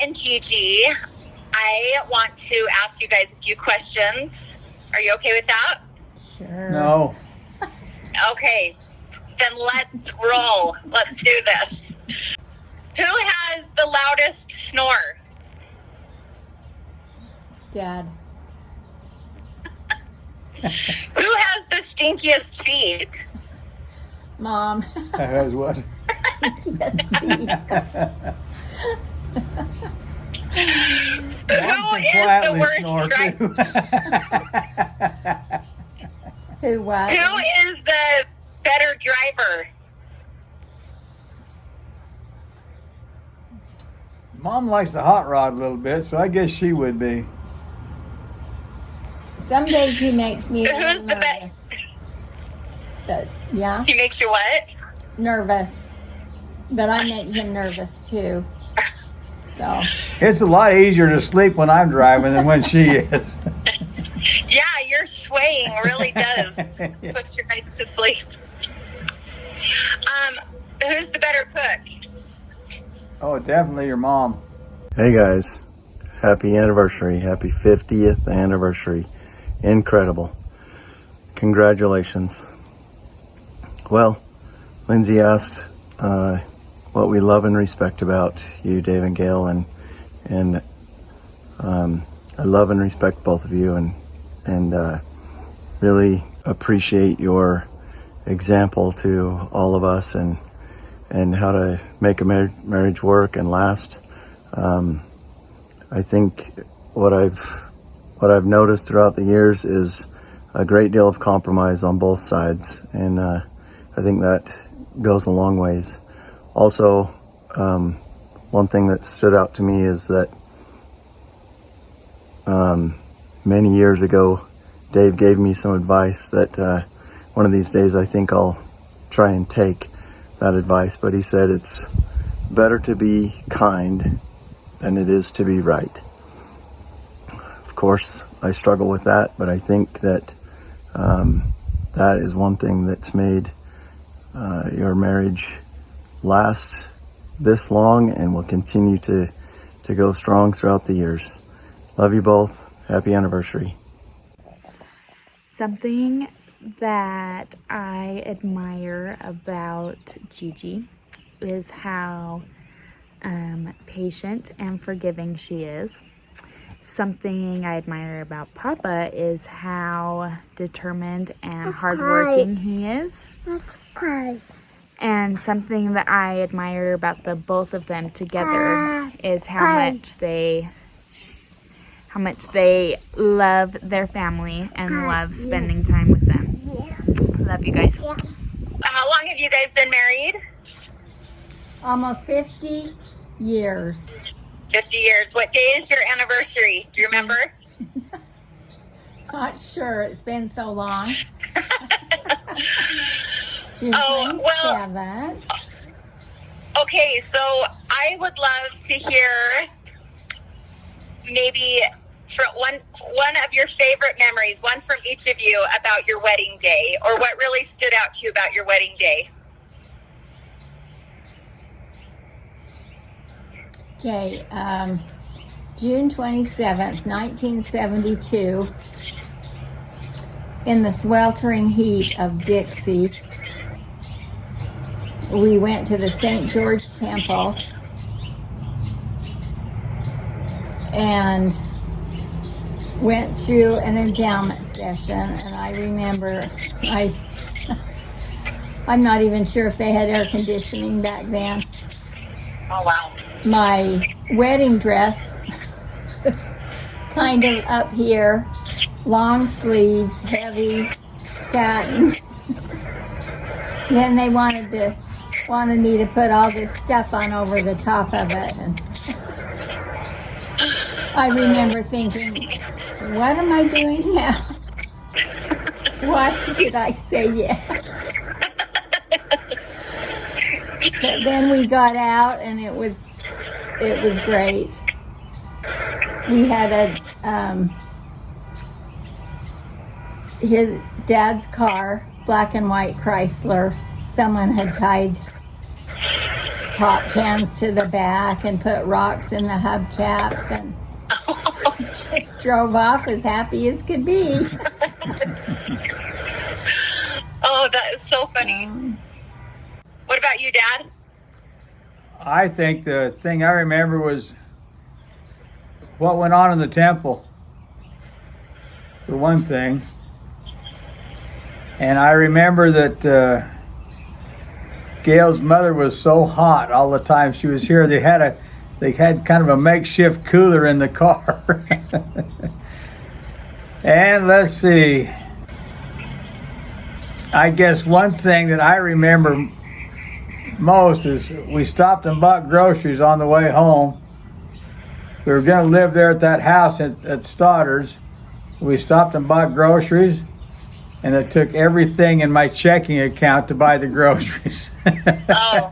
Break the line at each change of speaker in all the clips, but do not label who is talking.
and Gigi, I want to ask you guys a few questions. Are you okay with that?
Sure.
No.
Okay, then let's roll. Let's do this. Who has the loudest snore?
Dad.
Who has the stinkiest feet?
Mom.
That has what?
Yes, feet.
Who is the worst driver?
Who what?
Who is the better driver?
Mom likes the hot rod a little bit, so I guess she would be.
Some days he makes me a
Who's
little
the
nervous.
best?
But yeah,
He makes you what?
nervous. But I make him nervous too. So
It's a lot easier to sleep when I'm driving than when she is.
Yeah, your swaying really does put your right to sleep. Who's the better cook?
Oh, definitely your mom.
Hey guys, happy anniversary, happy 50th anniversary. Incredible. Congratulations. Well, Lindsay asked what we love and respect about you, Dave and Gail, and I love and respect both of you and really appreciate your example to all of us and how to make a marriage work and last. I think what I've noticed throughout the years is a great deal of compromise on both sides, and I think that goes a long ways. Also, one thing that stood out to me is that many years ago, Dave gave me some advice that one of these days I think I'll try and take that advice, but he said it's better to be kind than it is to be right. Of course, I struggle with that, but I think that that is one thing that's made your marriage last this long and will continue to go strong throughout the years. Love you both. Happy anniversary.
Something that I admire about Gigi is how patient and forgiving she is. Something I admire about Papa is how determined and hardworking he is. And something that I admire about the both of them together is how much they love their family and love spending time with them. Love you guys.
How long have you guys been married?
almost 50 years.
50 years. What day is your anniversary? Do you remember?
Not sure. It's been so long. June 27th.
Well, okay, so I would love to hear maybe from one of your favorite memories, one from each of you about your wedding day, or what really stood out to you about your wedding day.
Okay, June 27th, 1972, in the sweltering heat of Dixie, we went to the St. George Temple and went through an endowment session, and I remember I'm not even sure if they had air conditioning back then.
Oh, wow.
My wedding dress was kind of up here, long sleeves, heavy satin. Then they wanted me to put all this stuff on over the top of it. And I remember thinking, what am I doing now? Why did I say yes? But then we got out, and it was great. We had his dad's car, black and white Chrysler. Someone had tied pop cans to the back and put rocks in the hubcaps, and just drove off as happy as could be.
Oh, that is so funny. What about you, Dad?
I think the thing I remember was what went on in the temple, for one thing. And I remember that Gail's mother was so hot all the time she was here. They had kind of a makeshift cooler in the car. And let's see. I guess one thing that I remember most is we stopped and bought groceries on the way home. We were going to live there at that house at Stoddard's. We stopped and bought groceries, and it took everything in my checking account to buy the groceries.
Oh.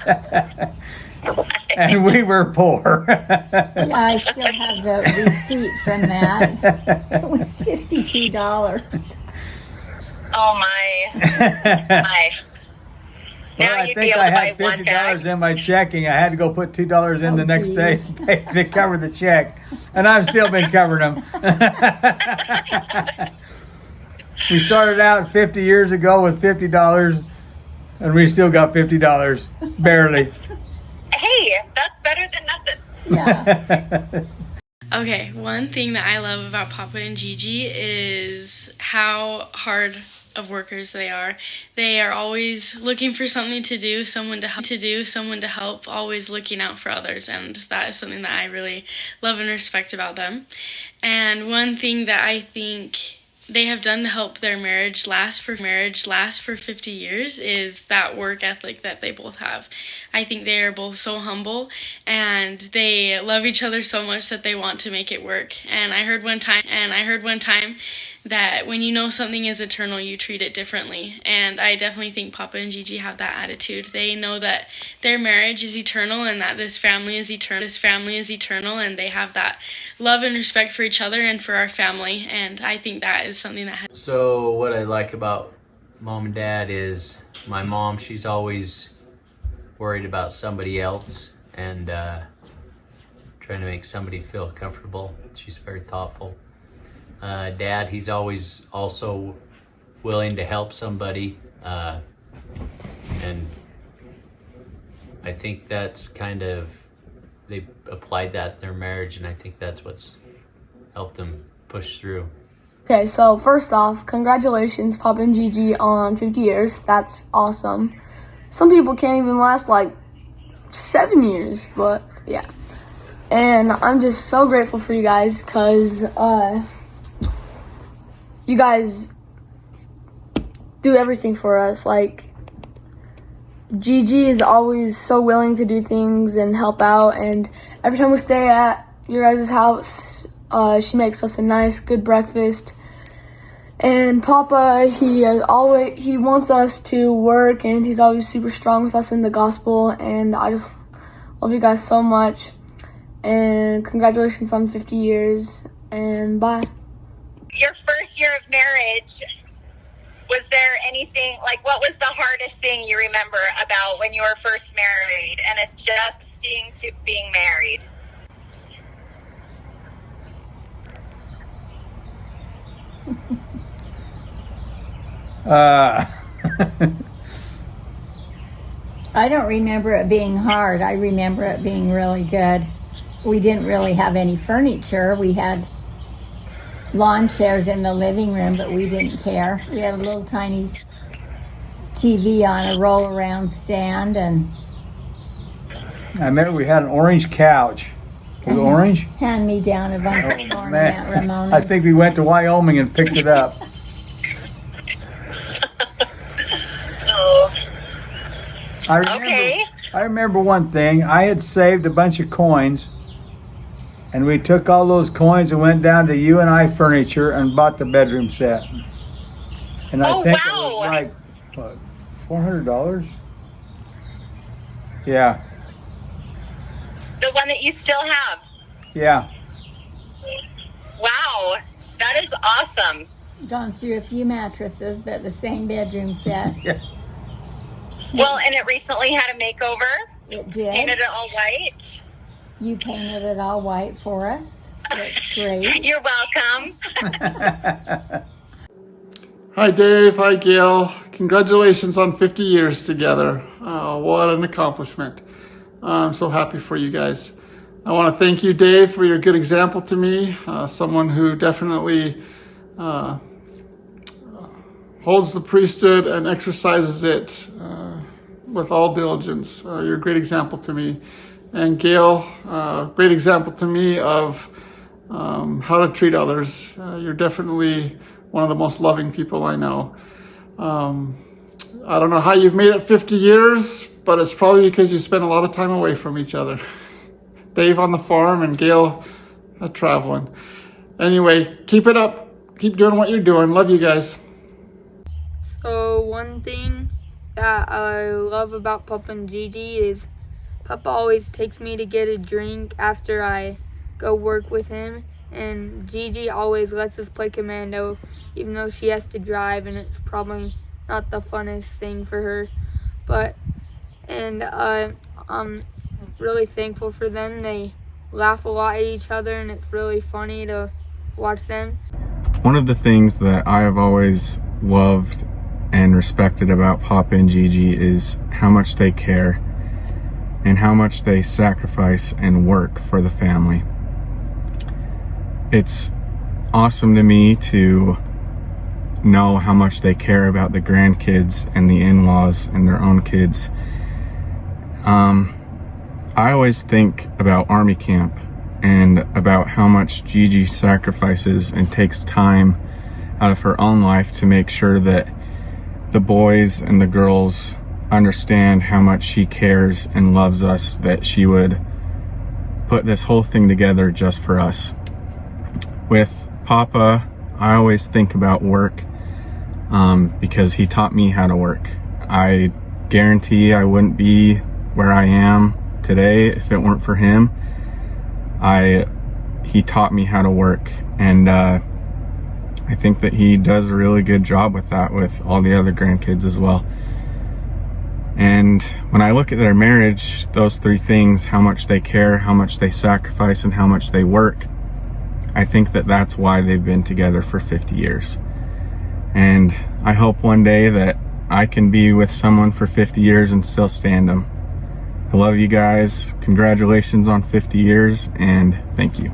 And we were poor.
Yeah, I still have the receipt from that. It was $52.
Oh, my. My. Now
Well, I
you'd
think
be able
I
to buy
had
one bag.
$50 in my checking. I had to go put $2 in
Oh,
the next day
geez.
to cover the check. And I've still been covering them. We started out 50 years ago with $50, and we still got $50, barely.
Hey, that's better than nothing.
Yeah.
Okay, one thing that I love about Papa and Gigi is how hard of workers they are. They are always looking for something to do, someone to help, always looking out for others, and that is something that I really love and respect about them. And one thing that I think they have done to help their marriage last for 50 years is that work ethic that they both have. I think they are both so humble, and they love each other so much that they want to make it work. And I heard one time that when you know something is eternal, you treat it differently. And I definitely think Papa and Gigi have that attitude. They know that their marriage is eternal and that this family is eternal, and they have that love and respect for each other and for our family. And I think that is something that has.
So what I like about Mom and Dad is my mom, she's always worried about somebody else and trying to make somebody feel comfortable. She's very thoughtful. Dad, he's always also willing to help somebody, and I think that's kind of, they applied that in their marriage, and I think that's what's helped them push through.
Okay, so first off, congratulations, Papa and Gigi, on 50 years. That's awesome. Some people can't even last like 7 years, but yeah. And I'm just so grateful for you guys because you guys do everything for us. Like, Gigi is always so willing to do things and help out, and every time we stay at your guys' house, she makes us a nice, good breakfast. And Papa, he wants us to work, and he's always super strong with us in the gospel, and I just love you guys so much. And congratulations on 50 years, and bye.
Your first year of marriage, was there anything, like, what was the hardest thing you remember about when you were first married and adjusting to being married?
I don't remember it being hard. I remember it being really good. We didn't really have any furniture. We had lawn chairs in the living room, but we didn't care. We had a little tiny TV on a roll-around stand, and
I remember we had an orange couch. Was it orange?
hand-me-down of Uncle Thorne and Aunt Ramona.
I think we went to Wyoming and picked it up.
Oh,
I remember one thing. I had saved a bunch of coins, and we took all those coins and went down to You and I Furniture and bought the bedroom set. And I think it was like, what, $400? Yeah.
the one that you still have.
Yeah.
Wow, that is awesome.
Gone through a few mattresses, but the same bedroom set.
Yeah.
Well, and it recently had a makeover.
It did.
Painted it all white.
You painted it all white for us. That's great.
You're welcome.
Hi Dave, hi Gail. Congratulations on 50 years together. What an accomplishment. I'm so happy for you guys. I want to thank you, Dave, for your good example to me. Someone who definitely holds the priesthood and exercises it with all diligence. You're a great example to me. And Gail, great example to me of how to treat others. You're definitely one of the most loving people I know. I don't know how you've made it 50 years, but it's probably because you spent a lot of time away from each other. Dave on the farm and Gail traveling. Anyway, keep it up. Keep doing what you're doing. Love you guys.
So one thing that I love about Papa and Gigi is Papa always takes me to get a drink after I go work with him, and Gigi always lets us play commando even though she has to drive, and it's probably not the funnest thing for her, and I'm really thankful for them. They laugh a lot at each other and it's really funny to watch them.
One of the things that I have always loved and respected about Papa and Gigi is how much they care and how much they sacrifice and work for the family. It's awesome to me to know how much they care about the grandkids and the in-laws and their own kids. I always think about Army Camp and about how much Gigi sacrifices and takes time out of her own life to make sure that the boys and the girls understand how much she cares and loves us, that she would put this whole thing together just for us. With Papa, I always think about work because he taught me how to work. I guarantee I wouldn't be where I am today if it weren't for him. He taught me how to work, and I think that he does a really good job with that with all the other grandkids as well. And when I look at their marriage, those three things, how much they care, how much they sacrifice, and how much they work, I think that that's why they've been together for 50 years. And I hope one day that I can be with someone for 50 years and still stand them. I love you guys. Congratulations on 50 years, and thank you.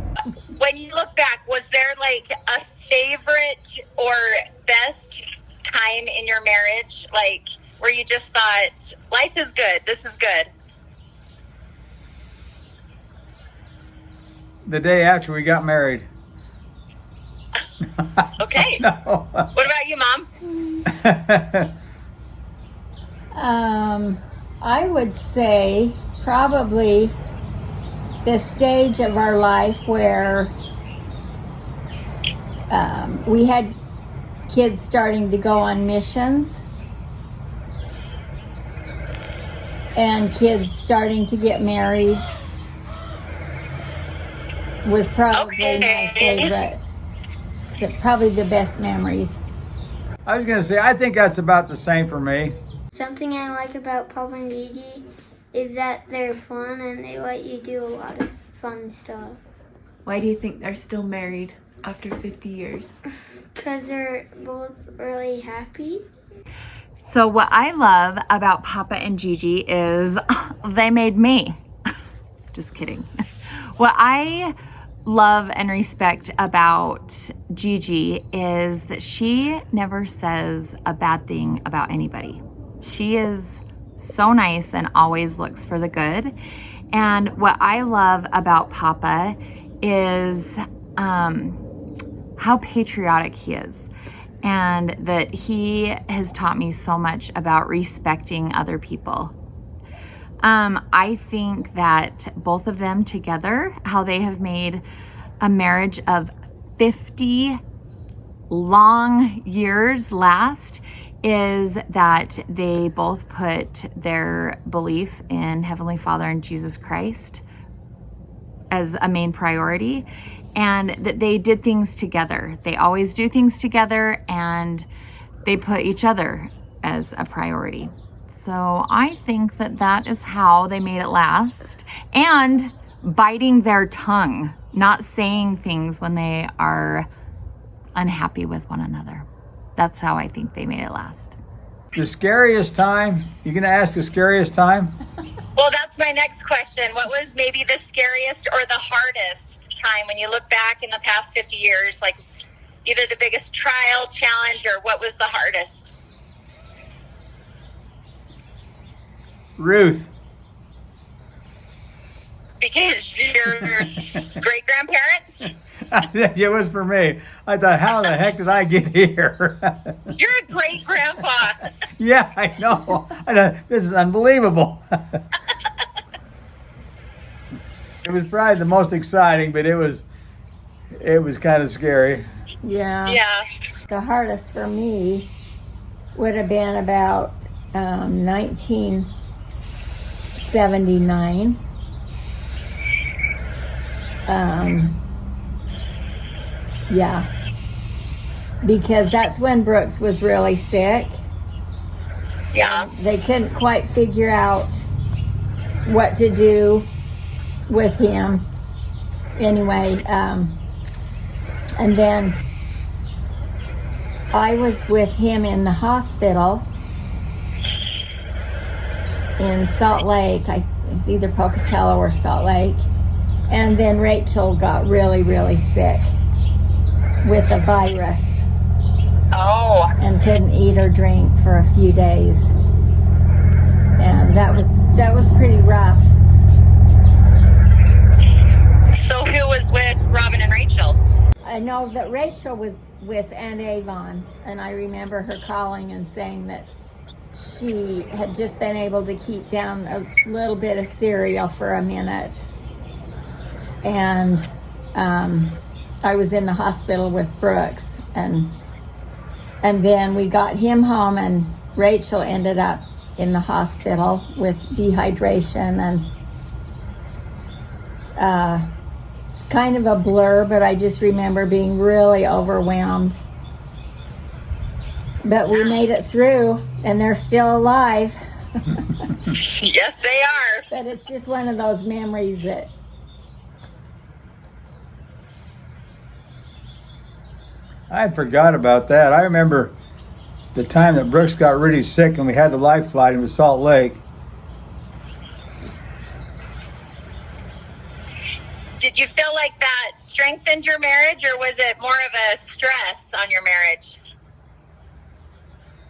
When you look back, was there like a favorite or best time in your marriage, like where you just thought, life is good, this is good?
The day after we got married.
Okay.
No.
What about you, Mom?
I would say probably the stage of our life where we had kids starting to go on missions and kids starting to get married was probably my favorite. Probably the best memories.
I was going to say, I think that's about the same for me.
Something I like about Papa and Gigi is that they're fun and they let you do a lot of fun stuff.
Why do you think they're still married after 50 years?
Because they're both really happy.
So what I love about Papa and Gigi is they made me. Just kidding. What I love and respect about Gigi is that she never says a bad thing about anybody. She is so nice and always looks for the good. And what I love about Papa is how patriotic he is, and that he has taught me so much about respecting other people. I think that both of them together, how they have made a marriage of 50 long years last, is that they both put their belief in Heavenly Father and Jesus Christ as a main priority, and that they did things together. They always do things together, and they put each other as a priority. So I think that that is how they made it last. And biting their tongue, not saying things when they are unhappy with one another. That's how I think they made it last.
The scariest time? You gonna ask the scariest time?
Well, that's my next question. What was maybe the scariest or the hardest time when you look back in the past 50 years? Like either the biggest trial, challenge, or what was the hardest?
Ruth.
Because your great-grandparents?
It was for me. I thought, how the heck did I get here?
You're a great-grandpa.
Yeah, I know. This is unbelievable. It was probably the most exciting, but it was kind of scary.
Yeah.
Yeah.
The hardest for me would have been about 1979. Yeah. Because that's when Brooks was really sick.
Yeah.
They couldn't quite figure out what to do with him. Anyway, and then I was with him in the hospital in Salt Lake. It was either Pocatello or Salt Lake. And then Rachel got really, really sick with a virus.
Oh.
And couldn't eat or drink for a few days. And that was pretty rough.
So who was with Robin and Rachel?
I know that Rachel was with Aunt Avon, and I remember her calling and saying that she had just been able to keep down a little bit of cereal for a minute. And I was in the hospital with Brooks, and then we got him home, and Rachel ended up in the hospital with dehydration, and it's kind of a blur, but I just remember being really overwhelmed. But we made it through, and they're still alive.
Yes, they are.
But it's just one of those memories that
I forgot about that. I remember the time that Brooks got really sick and we had the life flight into Salt Lake.
Did you feel like that strengthened your marriage, or was it more of a stress on your marriage?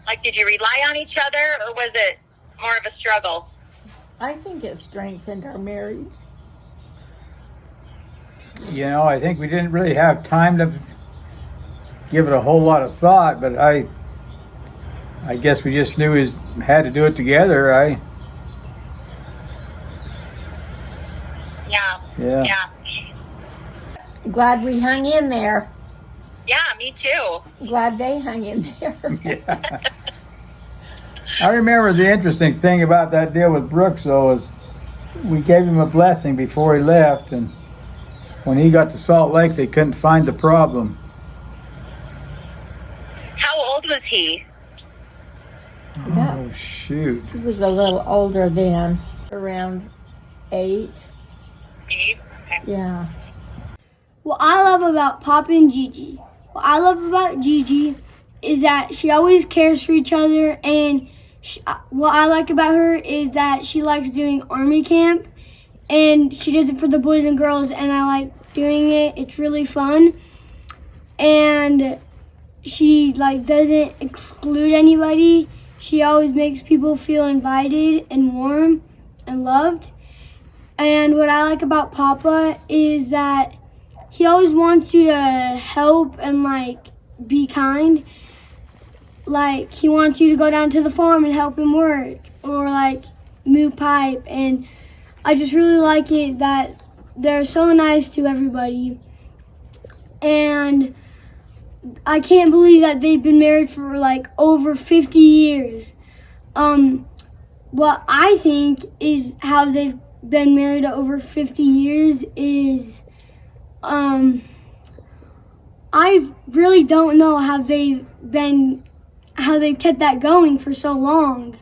Like, did you rely on each other, or was it more of a struggle?
I think it strengthened our marriage.
You know, I think we didn't really have time to give it a whole lot of thought, but I guess we just knew we had to do it together, right?
Yeah.
Glad we hung in there.
Yeah, me too.
Glad they hung in there.
Yeah. I remember the interesting thing about that deal with Brooks, though, is we gave him a blessing before he left, and when he got to Salt Lake, they couldn't find the problem.
How old was he?
Oh, shoot.
He was a little older then, around 8.
Okay.
Yeah.
What I love about Papa and Gigi, what I love about Gigi is that she always cares for each other, and what I like about her is that she likes doing army camp, and she does it for the boys and girls, and I like doing it. It's really fun, and she doesn't exclude anybody. She always makes people feel invited and warm and loved. And what I like about Papa is that he always wants you to help and be kind. Like, he wants you to go down to the farm and help him work, or move pipe. And I just really like it that they're so nice to everybody. And I can't believe that they've been married for over 50 years. What I think is how they've been married over 50 years is I really don't know how they've kept that going for so long.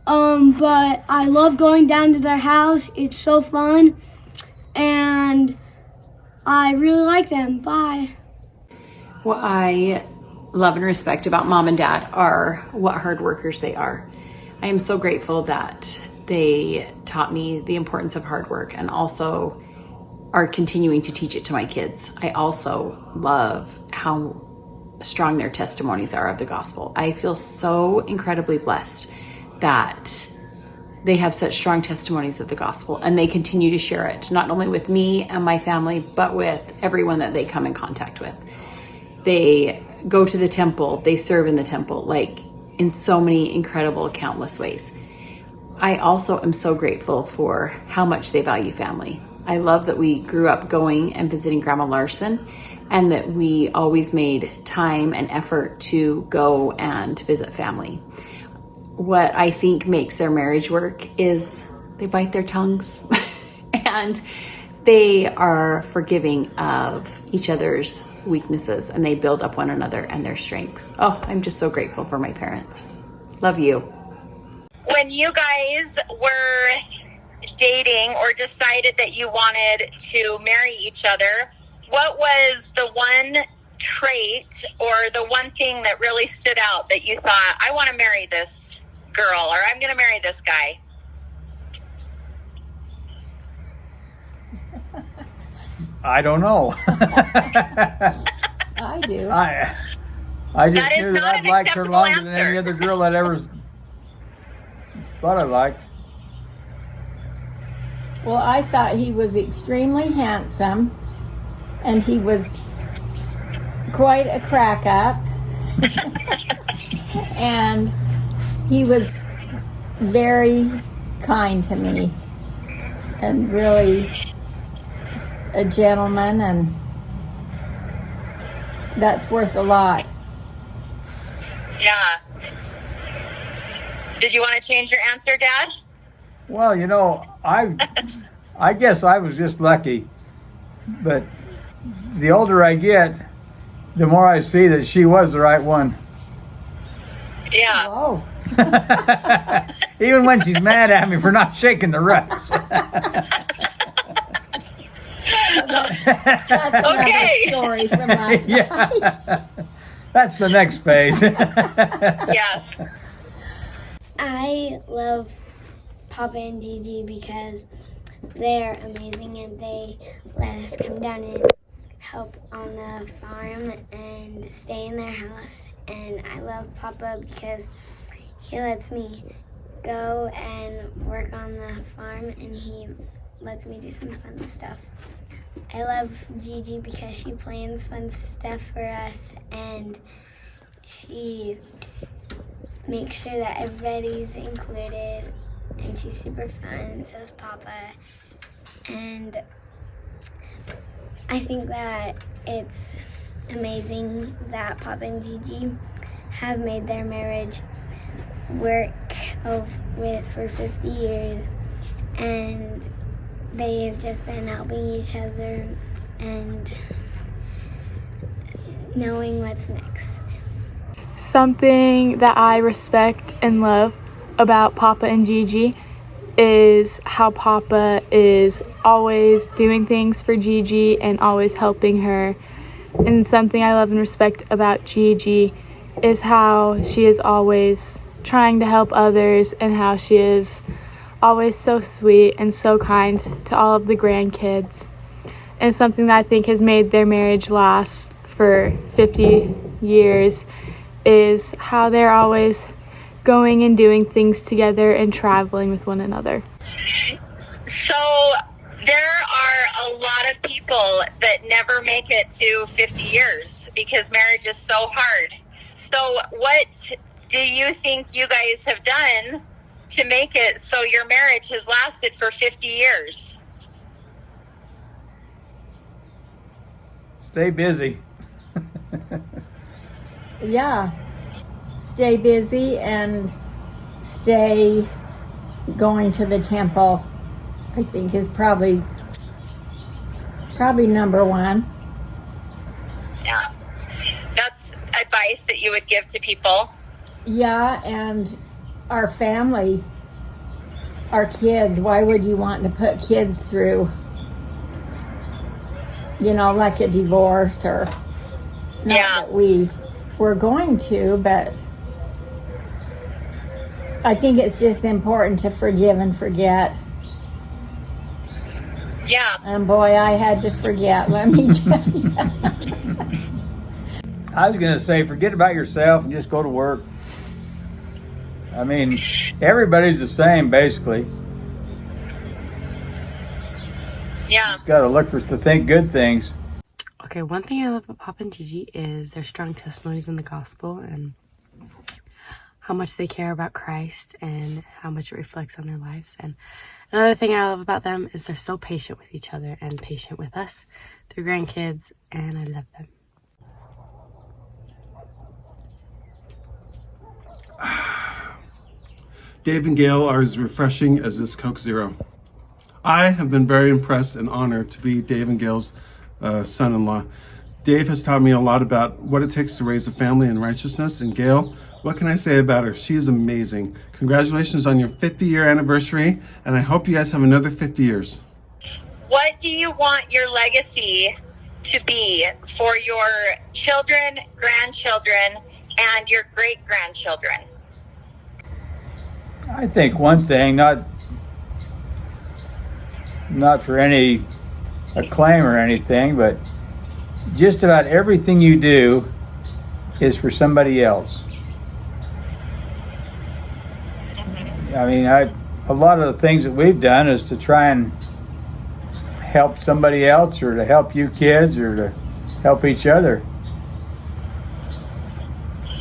But I love going down to their house. It's so fun, and I really like them. Bye.
What I love and respect about mom and dad are what hard workers they are. I am so grateful that they taught me the importance of hard work and also are continuing to teach it to my kids. I also love how strong their testimonies are of the gospel. I feel so incredibly blessed that they have such strong testimonies of the gospel, and they continue to share it, not only with me and my family, but with everyone that they come in contact with. They go to the temple, they serve in the temple, like in so many incredible, countless ways. I also am so grateful for how much they value family. I love that we grew up going and visiting Grandma Larson, and that we always made time and effort to go and visit family. What I think makes their marriage work is they bite their tongues and they are forgiving of each other's weaknesses, and they build up one another and their strengths. Oh, I'm just so grateful for my parents. Love you.
When you guys were dating or decided that you wanted to marry each other, what was the one trait or the one thing that really stood out that you thought, I want to marry this girl, or I'm going to marry this guy?
I don't know.
I do.
I just
That is
knew
not
that I'd
an
liked her
acceptable
longer than any
answer.
other girl I'd ever thought I liked.
Well, I thought he was extremely handsome, and he was quite a crack up. And he was very kind to me, and really a gentleman, and that's worth a lot.
Yeah. Did you want to change your answer, Dad?
Well, you know, I guess I was just lucky. But the older I get, the more I see that she was the right one.
Yeah.
Oh.
Even when she's mad at me for not shaking the rush.
That's
Okay.
another story from last night.
Yeah. That's the next phase.
Yeah.
I love Papa and Gigi because they're amazing and they let us come down and help on the farm and stay in their house. And I love Papa because he lets me go and work on the farm, and he lets me do some fun stuff. I love Gigi because she plans fun stuff for us, and she makes sure that everybody's included, and she's super fun, and so is Papa. And I think that it's amazing that Papa and Gigi have made their marriage work for 50 years, and they have just been helping each other and knowing what's next.
Something that I respect and love about Papa and Gigi is how Papa is always doing things for Gigi and always helping her. And something I love and respect about Gigi is how she is always trying to help others, and how she is always so sweet and so kind to all of the grandkids. And something that I think has made their marriage last for 50 years is how they're always going and doing things together and traveling with one another.
So there are a lot of people that never make it to 50 years because marriage is so hard. So what do you think you guys have done to make it so your marriage has lasted for 50 years?
Stay busy.
Yeah. Stay busy and stay going to the temple, I think, is probably number one.
Yeah. That's advice that you would give to people.
Yeah, and our family our kids. Why would you want to put kids through, like a divorce, or not that we were going to, but I think it's just important to forgive and forget.
Yeah.
And boy, I had to forget, let me tell you.
I was going to say, forget about yourself and just go to work. I mean, everybody's the same, basically.
Yeah.
You've got to look to think good things.
Okay, one thing I love about Papa and Gigi is their strong testimonies in the gospel and how much they care about Christ and how much it reflects on their lives. And another thing I love about them is they're so patient with each other and patient with us, their grandkids, and I love them.
Dave and Gail are as refreshing as this Coke Zero. I have been very impressed and honored to be Dave and Gail's son-in-law. Dave has taught me a lot about what it takes to raise a family in righteousness, and Gail, what can I say about her? She is amazing. Congratulations on your 50-year anniversary, and I hope you guys have another 50 years.
What do you want your legacy to be for your children, grandchildren, and your great-grandchildren?
I think one thing, not for any acclaim or anything, but just about everything you do is for somebody else. I mean, a lot of the things that we've done is to try and help somebody else, or to help you kids, or to help each other.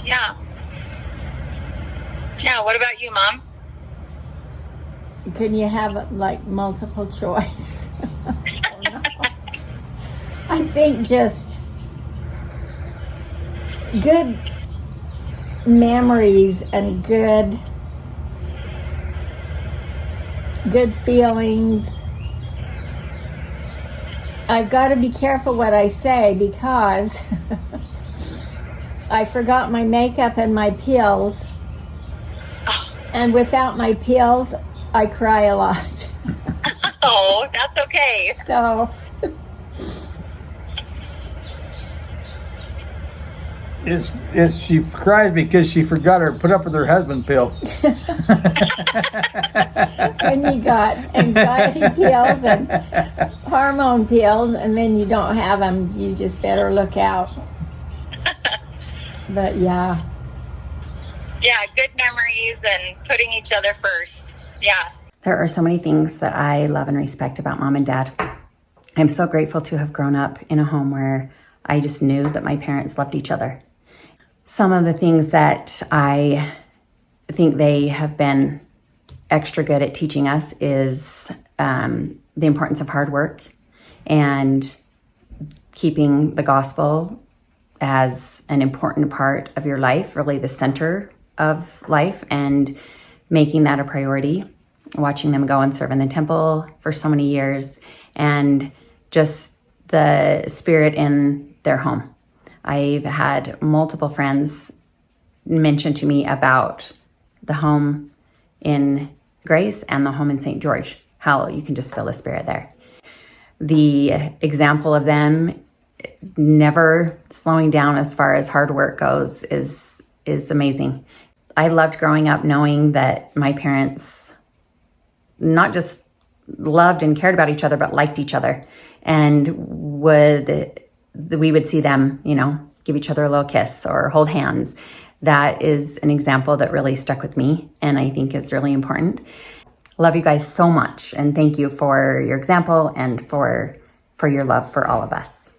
Yeah. Yeah, what about you, Mom?
Can you have multiple choice? I don't know. I think just good memories and good feelings. I've got to be careful what I say because I forgot my makeup and my pills. And without my pills, I cry a lot.
Oh, that's okay.
So
she cries because she forgot to put up with her husband pill.
when you got anxiety pills and hormone pills, and then you don't have them, you just better look out. But yeah.
Yeah, good memories and putting each other first. Yeah.
There are so many things that I love and respect about Mom and Dad. I'm so grateful to have grown up in a home where I just knew that my parents loved each other. Some of the things that I think they have been extra good at teaching us is the importance of hard work and keeping the gospel as an important part of your life, really the center of life, and making that a priority, watching them go and serve in the temple for so many years, and just the spirit in their home. I've had multiple friends mention to me about the home in Grace and the home in St. George, how you can just feel the spirit there. The example of them never slowing down as far as hard work goes is amazing. I loved growing up knowing that my parents not just loved and cared about each other, but liked each other, and we would see them, give each other a little kiss or hold hands. That is an example that really stuck with me and I think is really important. Love you guys so much, and thank you for your example and for your love for all of us.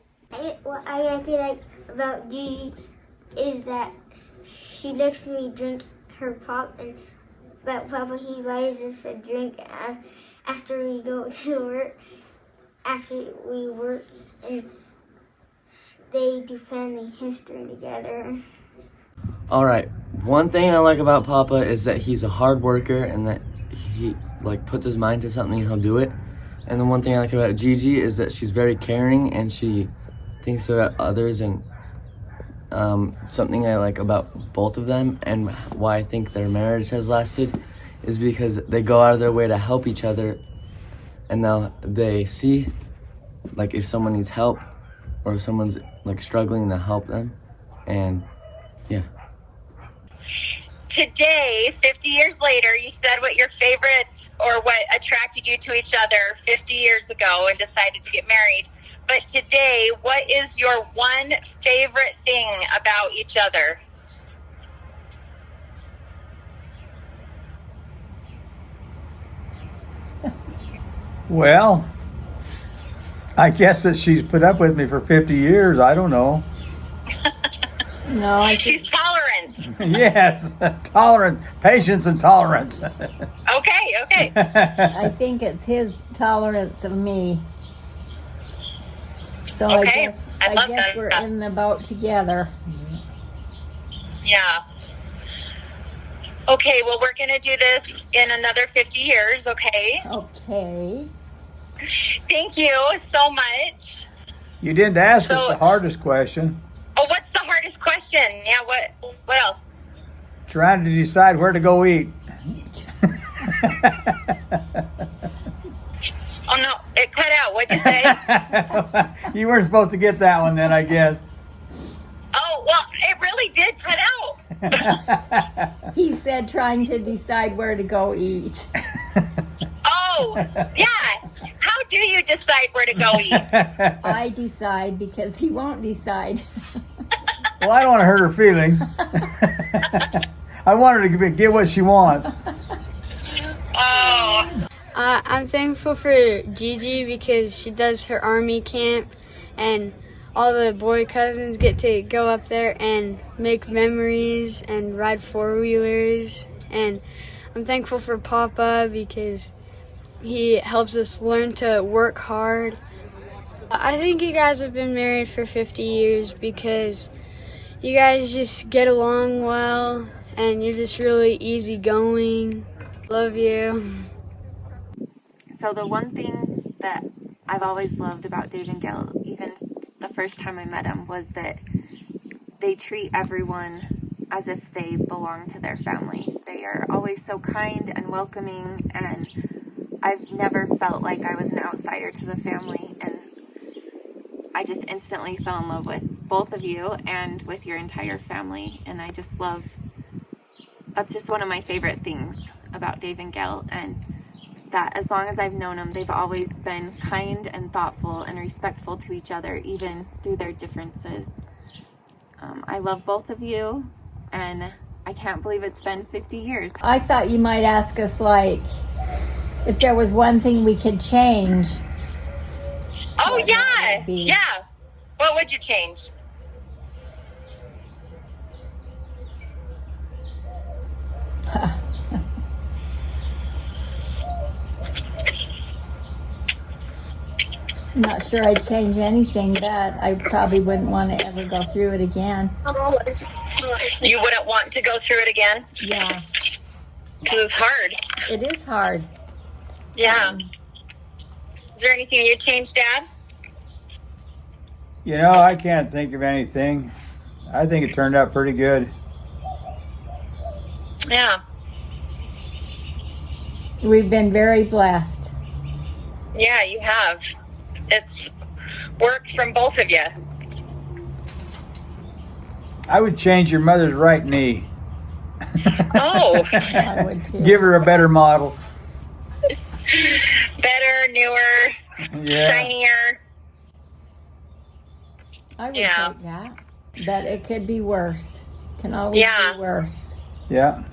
What I actually like about Gigi is that she lets me drink her pop, and but Papa, he buys us a drink after we go to work. After we work, and they do family history together.
All right, one thing I like about Papa is that he's a hard worker and that he puts his mind to something and he'll do it. And the one thing I like about Gigi is that she's very caring and she thinks about others, and something I like about both of them and why I think their marriage has lasted is because they go out of their way to help each other, and now they see, like, if someone needs help or if someone's like struggling, to help them. And yeah.
Today, 50 years later, you said what your favorite or what attracted you to each other 50 years ago and decided to get married. But today, what is your one favorite thing about each other?
Well, I guess that she's put up with me for 50 years. I don't know.
No, I think,
She's tolerant.
Yes, tolerance, patience and tolerance.
Okay.
I think it's his tolerance of me. So
Okay, I love
guess
that.
we're in the boat together.
Yeah. Okay, well, we're going to do this in another 50 years, okay?
Okay.
Thank you so much.
You didn't ask us the hardest question.
Oh, what's the hardest question? Yeah, what else?
Trying to decide where to go eat.
Oh, no, it cut out. What'd you say?
You weren't supposed to get that one then, I guess.
Oh, well, it really did cut out.
He said trying to decide where to go eat.
Oh, yeah. How do you decide where to go eat?
I decide because he won't decide.
Well, I don't want to hurt her feelings. I want her to get what she wants.
Oh.
I'm thankful for Gigi because she does her army camp and all the boy cousins get to go up there and make memories and ride four-wheelers. And I'm thankful for Papa because he helps us learn to work hard. I think you guys have been married for 50 years because you guys just get along well and you're just really easygoing. Love you.
So the one thing that I've always loved about Dave and Gail, even the first time I met them, was that they treat everyone as if they belong to their family. They are always so kind and welcoming, and I've never felt like I was an outsider to the family, and I just instantly fell in love with both of you and with your entire family, and I just love, that's just one of my favorite things about Dave and Gail, and that as long as I've known them, they've always been kind and thoughtful and respectful to each other, even through their differences. I love both of you, and I can't believe it's been 50 years.
I thought you might ask us, like, if there was one thing we could change.
Oh, yeah. Yeah. What would you change?
I'm not sure I'd change anything, but I probably wouldn't want to ever go through it again.
You wouldn't want to go through it again?
Yeah.
Because it's hard.
It is hard.
Yeah. Is there anything you'd change, Dad?
You know, I can't think of anything. I think it turned out pretty good.
Yeah.
We've been very blessed.
Yeah, you have. It's worked from both of you.
I would change your mother's right knee.
Oh.
I would too.
Give her a better model.
Better, newer, shinier.
I would take that. But it could be worse. Can always be worse.
Yeah.